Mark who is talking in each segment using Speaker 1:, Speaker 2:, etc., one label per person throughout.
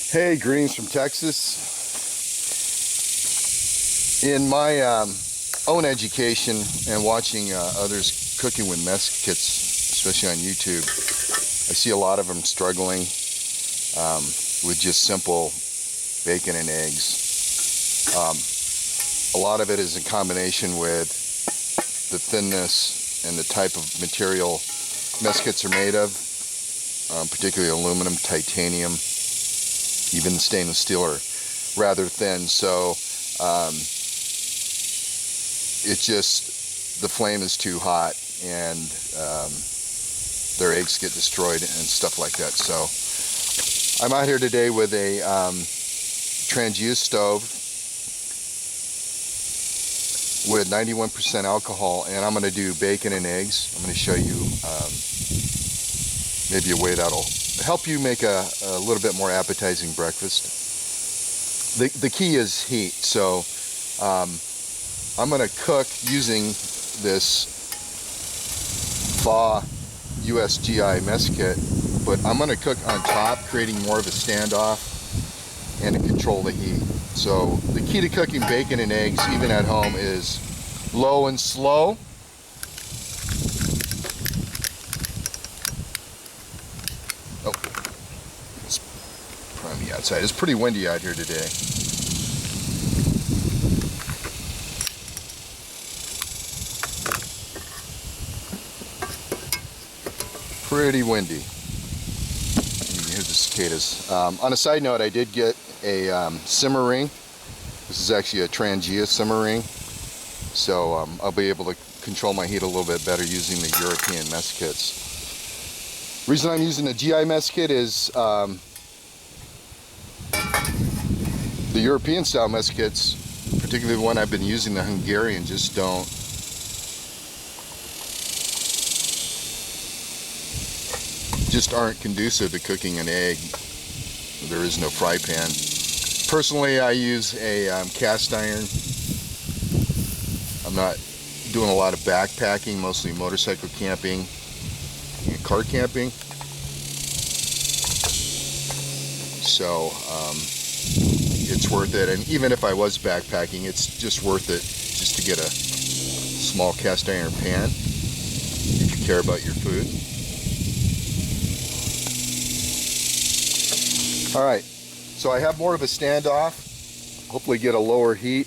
Speaker 1: Hey, greetings from Texas. In my own education and watching others cooking with mess kits, especially on YouTube, I see a lot of them struggling with just simple bacon and eggs. A lot of it is in combination with the thinness and the type of material mess kits are made of, particularly aluminum, titanium, even stainless steel are rather thin, so it just, the flame is too hot and their eggs get destroyed and stuff like that. So I'm out here today with a transuse stove with 91% alcohol, and I'm going to do bacon and eggs. I'm going to show you maybe a way that'll help you make a little bit more appetizing breakfast. The key is heat, so I'm going to cook using this thaw USGI mess kit, but I'm going to cook on top, creating more of a standoff and to control the heat. So the key to cooking bacon and eggs, even at home, is low and slow. Oh, it's probably outside. It's pretty windy out here today. Pretty windy. You can hear the cicadas. On a side note, I did get a simmer ring. This is actually a Trangia simmer ring, so I'll be able to control my heat a little bit better using the European mess kits. The reason I'm using the GI mess kit is the European style mess kits, particularly the one I've been using, the Hungarian, just aren't conducive to cooking an egg. There is no fry pan. Personally, I use a cast iron. I'm not doing a lot of backpacking, mostly motorcycle camping and car camping. So it's worth it. And even if I was backpacking, it's just worth it just to get a small cast iron pan if you care about your food. Alright, so I have more of a standoff, hopefully get a lower heat,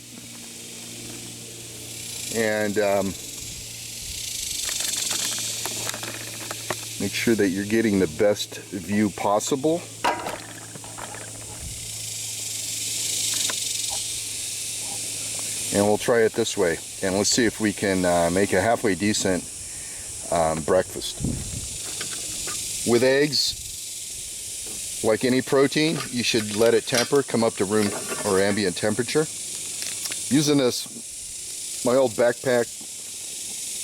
Speaker 1: and make sure that you're getting the best view possible. And we'll try it this way, and let's see if we can make a halfway decent breakfast. With eggs, like any protein, you should let it temper, come up to room or ambient temperature. Using this, my old backpack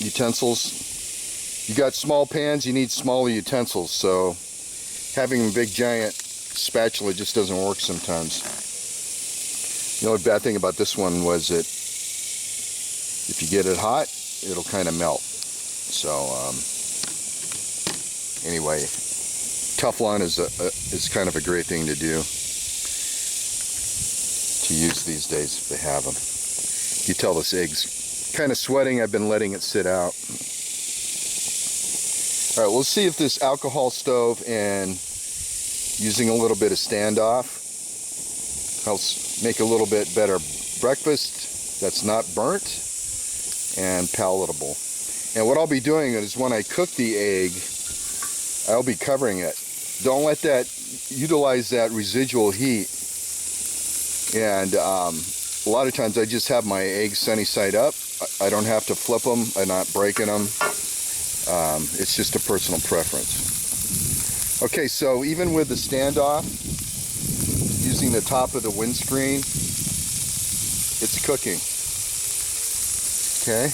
Speaker 1: utensils. You got small pans, you need smaller utensils, so having a big giant spatula just doesn't work sometimes. The only bad thing about this one was that if you get it hot, it'll kind of melt. So anyway, Teflon is kind of a great thing to do, to use these days if they have them. You tell this egg's kind of sweating. I've been letting it sit out. All right, we'll see if this alcohol stove and using a little bit of standoff helps make a little bit better breakfast that's not burnt and palatable. And what I'll be doing is when I cook the egg, I'll be covering it. Don't let that, utilize that residual heat. And a lot of times I just have my eggs sunny side up. I don't have to flip them. I'm not breaking them. It's just a personal preference. Okay, so even with the standoff, using the top of the windscreen, it's cooking. Okay.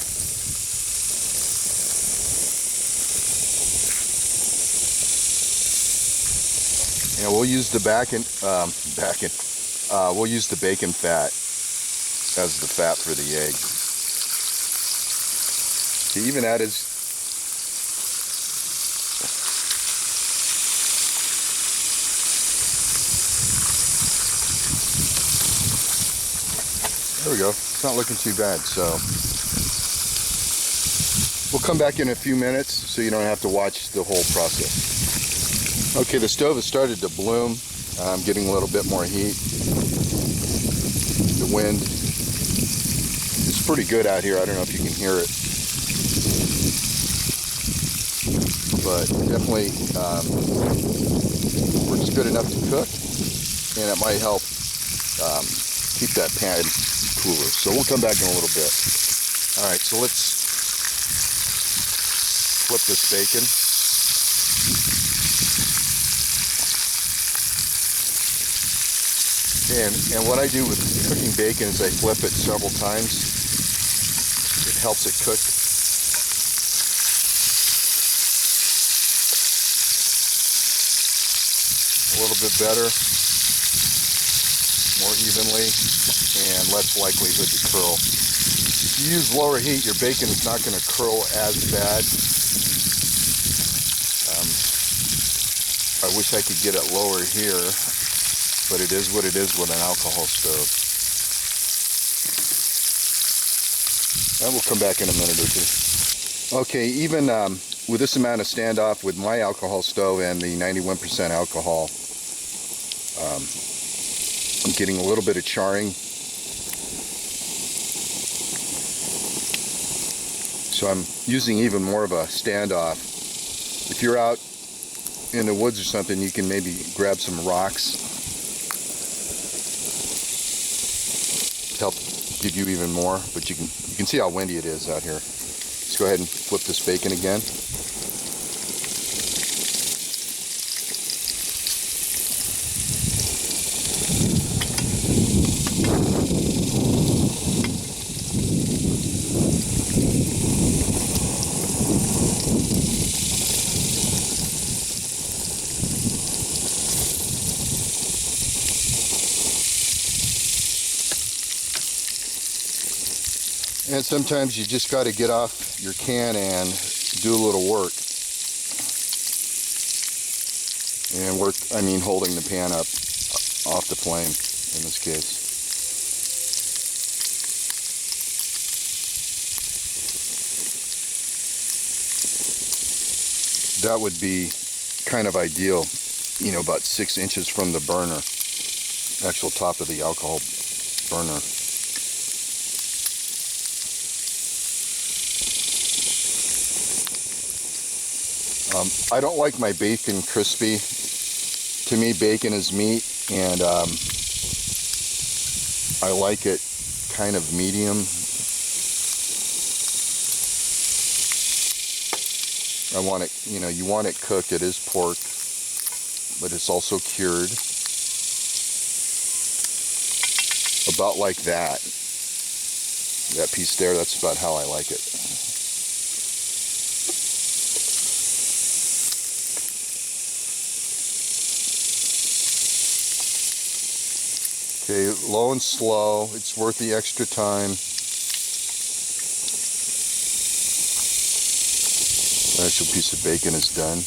Speaker 1: And we'll use the we'll use the bacon fat as the fat for the egg. He even added There we go. It's not looking too bad. So we'll come back in a few minutes so you don't have to watch the whole process. Okay, the stove has started to bloom. I'm getting a little bit more heat. The wind is pretty good out here. I don't know if you can hear it, but definitely works good enough to cook, and it might help keep that pan cooler. So we'll come back in a little bit. All right, so let's flip this bacon. And what I do with cooking bacon is I flip it several times. It helps it cook. A little bit better, more evenly, and less likelihood to curl. If you use lower heat, your bacon is not going to curl as bad. I wish I could get it lower here, but it is what it is with an alcohol stove. And we'll come back in a minute or two. Okay, even with this amount of standoff with my alcohol stove and the 91% alcohol, I'm getting a little bit of charring. So I'm using even more of a standoff. If you're out in the woods or something, you can maybe grab some rocks to help give you even more, but you can see how windy it is out here. Let's go ahead and flip this bacon again. And sometimes you just got to get off your can and do a little work. And work, I mean holding the pan up off the flame in this case. That would be kind of ideal, you know, about 6 inches from the burner, actual top of the alcohol burner. I don't like my bacon crispy. To me, bacon is meat, and I like it kind of medium. I want it, you know, you want it cooked. It is pork, but it's also cured. About like that. That piece there, that's about how I like it. Okay, low and slow. It's worth the extra time. The actual piece of bacon is done.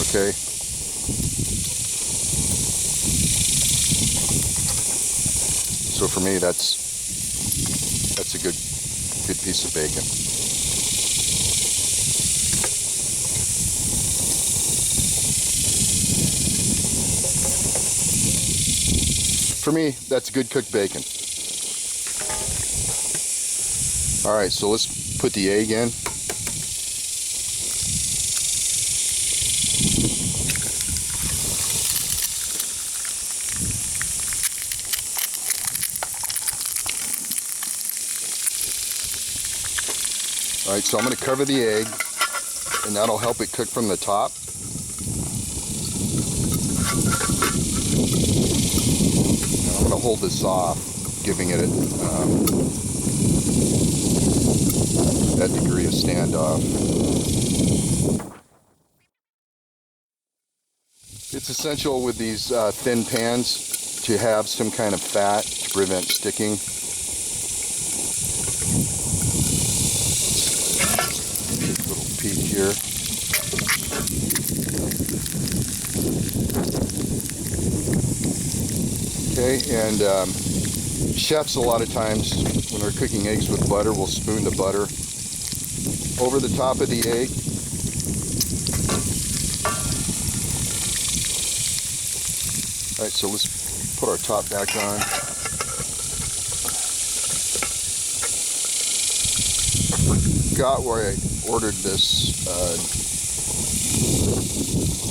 Speaker 1: Okay. So for me, that's a good piece of bacon. For me, that's good cooked bacon. All right, so let's put the egg in. All right, so I'm going to cover the egg, and that'll help it cook from the top. I'm going to hold this off, giving it that degree of standoff. It's essential with these thin pans to have some kind of fat to prevent sticking. Little peek here. Okay, and chefs a lot of times when they're cooking eggs with butter will spoon the butter over the top of the egg. Alright, so let's put our top back on. I forgot where I ordered this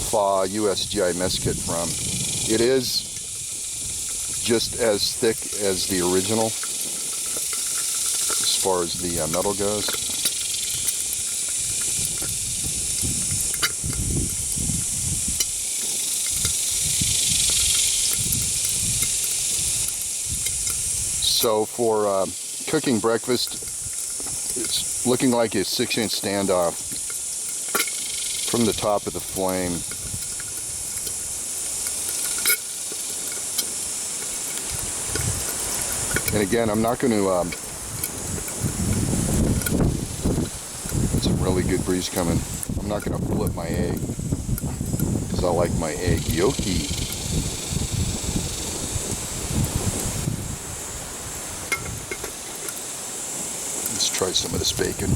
Speaker 1: Fa USGI mess kit from. It is just as thick as the original as far as the metal goes. So for cooking breakfast, it's looking like a 6-inch standoff from the top of the flame. And again, I'm not going to, it's a really good breeze coming. I'm not going to flip my egg because I like my egg yolky. Let's try some of this bacon.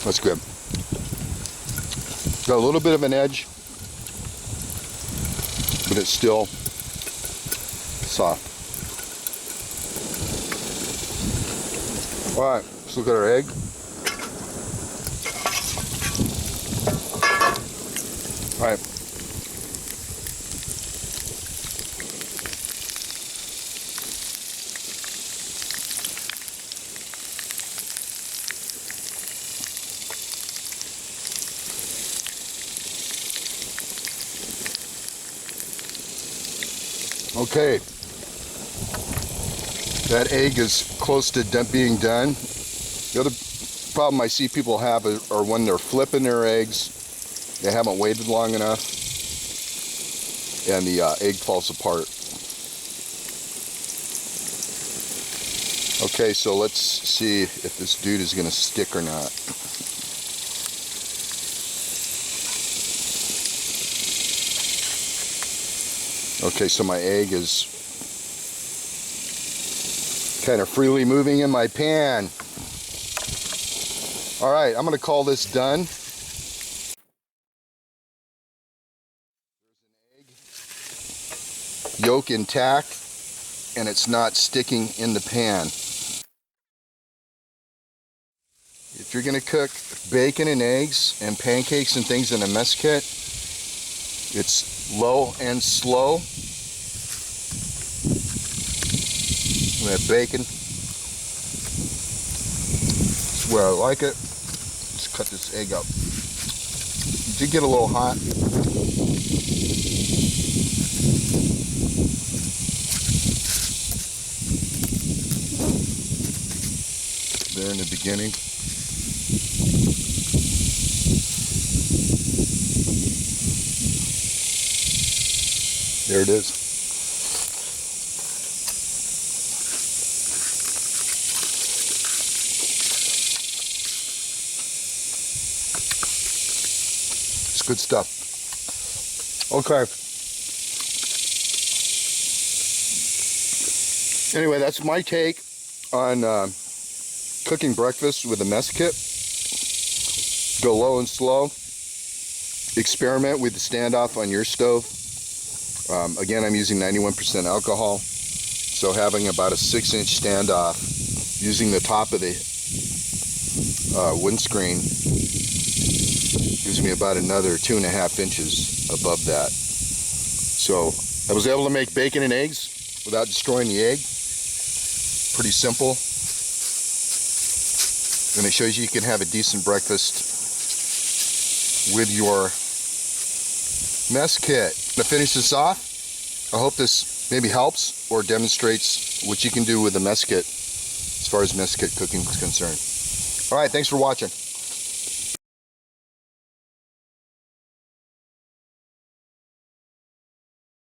Speaker 1: That's good. Got a little bit of an edge, but it's still soft. All right, let's look at our egg. All right. Okay, that egg is close to being done. The other problem I see people have are when they're flipping their eggs, they haven't waited long enough, and the egg falls apart. Okay, so let's see if this dude is going to stick or not. Okay, so my egg is kind of freely moving in my pan. All right, I'm going to call this done. There's an egg yolk intact, and it's not sticking in the pan. If you're going to cook bacon and eggs and pancakes and things in a mess kit, it's low and slow. We have bacon. That's where I like it. Let's cut this egg up. It did get a little hot. There in the beginning. There it is. It's good stuff. Okay. Anyway, that's my take on cooking breakfast with a mess kit. Go low and slow. Experiment with the standoff on your stove. Again, I'm using 91% alcohol, so having about a 6-inch standoff, using the top of the windscreen, gives me about another 2.5 inches above that. So I was able to make bacon and eggs without destroying the egg. Pretty simple. And it shows you can have a decent breakfast with your mess kit. To finish this off, I hope this maybe helps or demonstrates what you can do with a mess kit as far as mess kit cooking is concerned. All right, thanks for watching.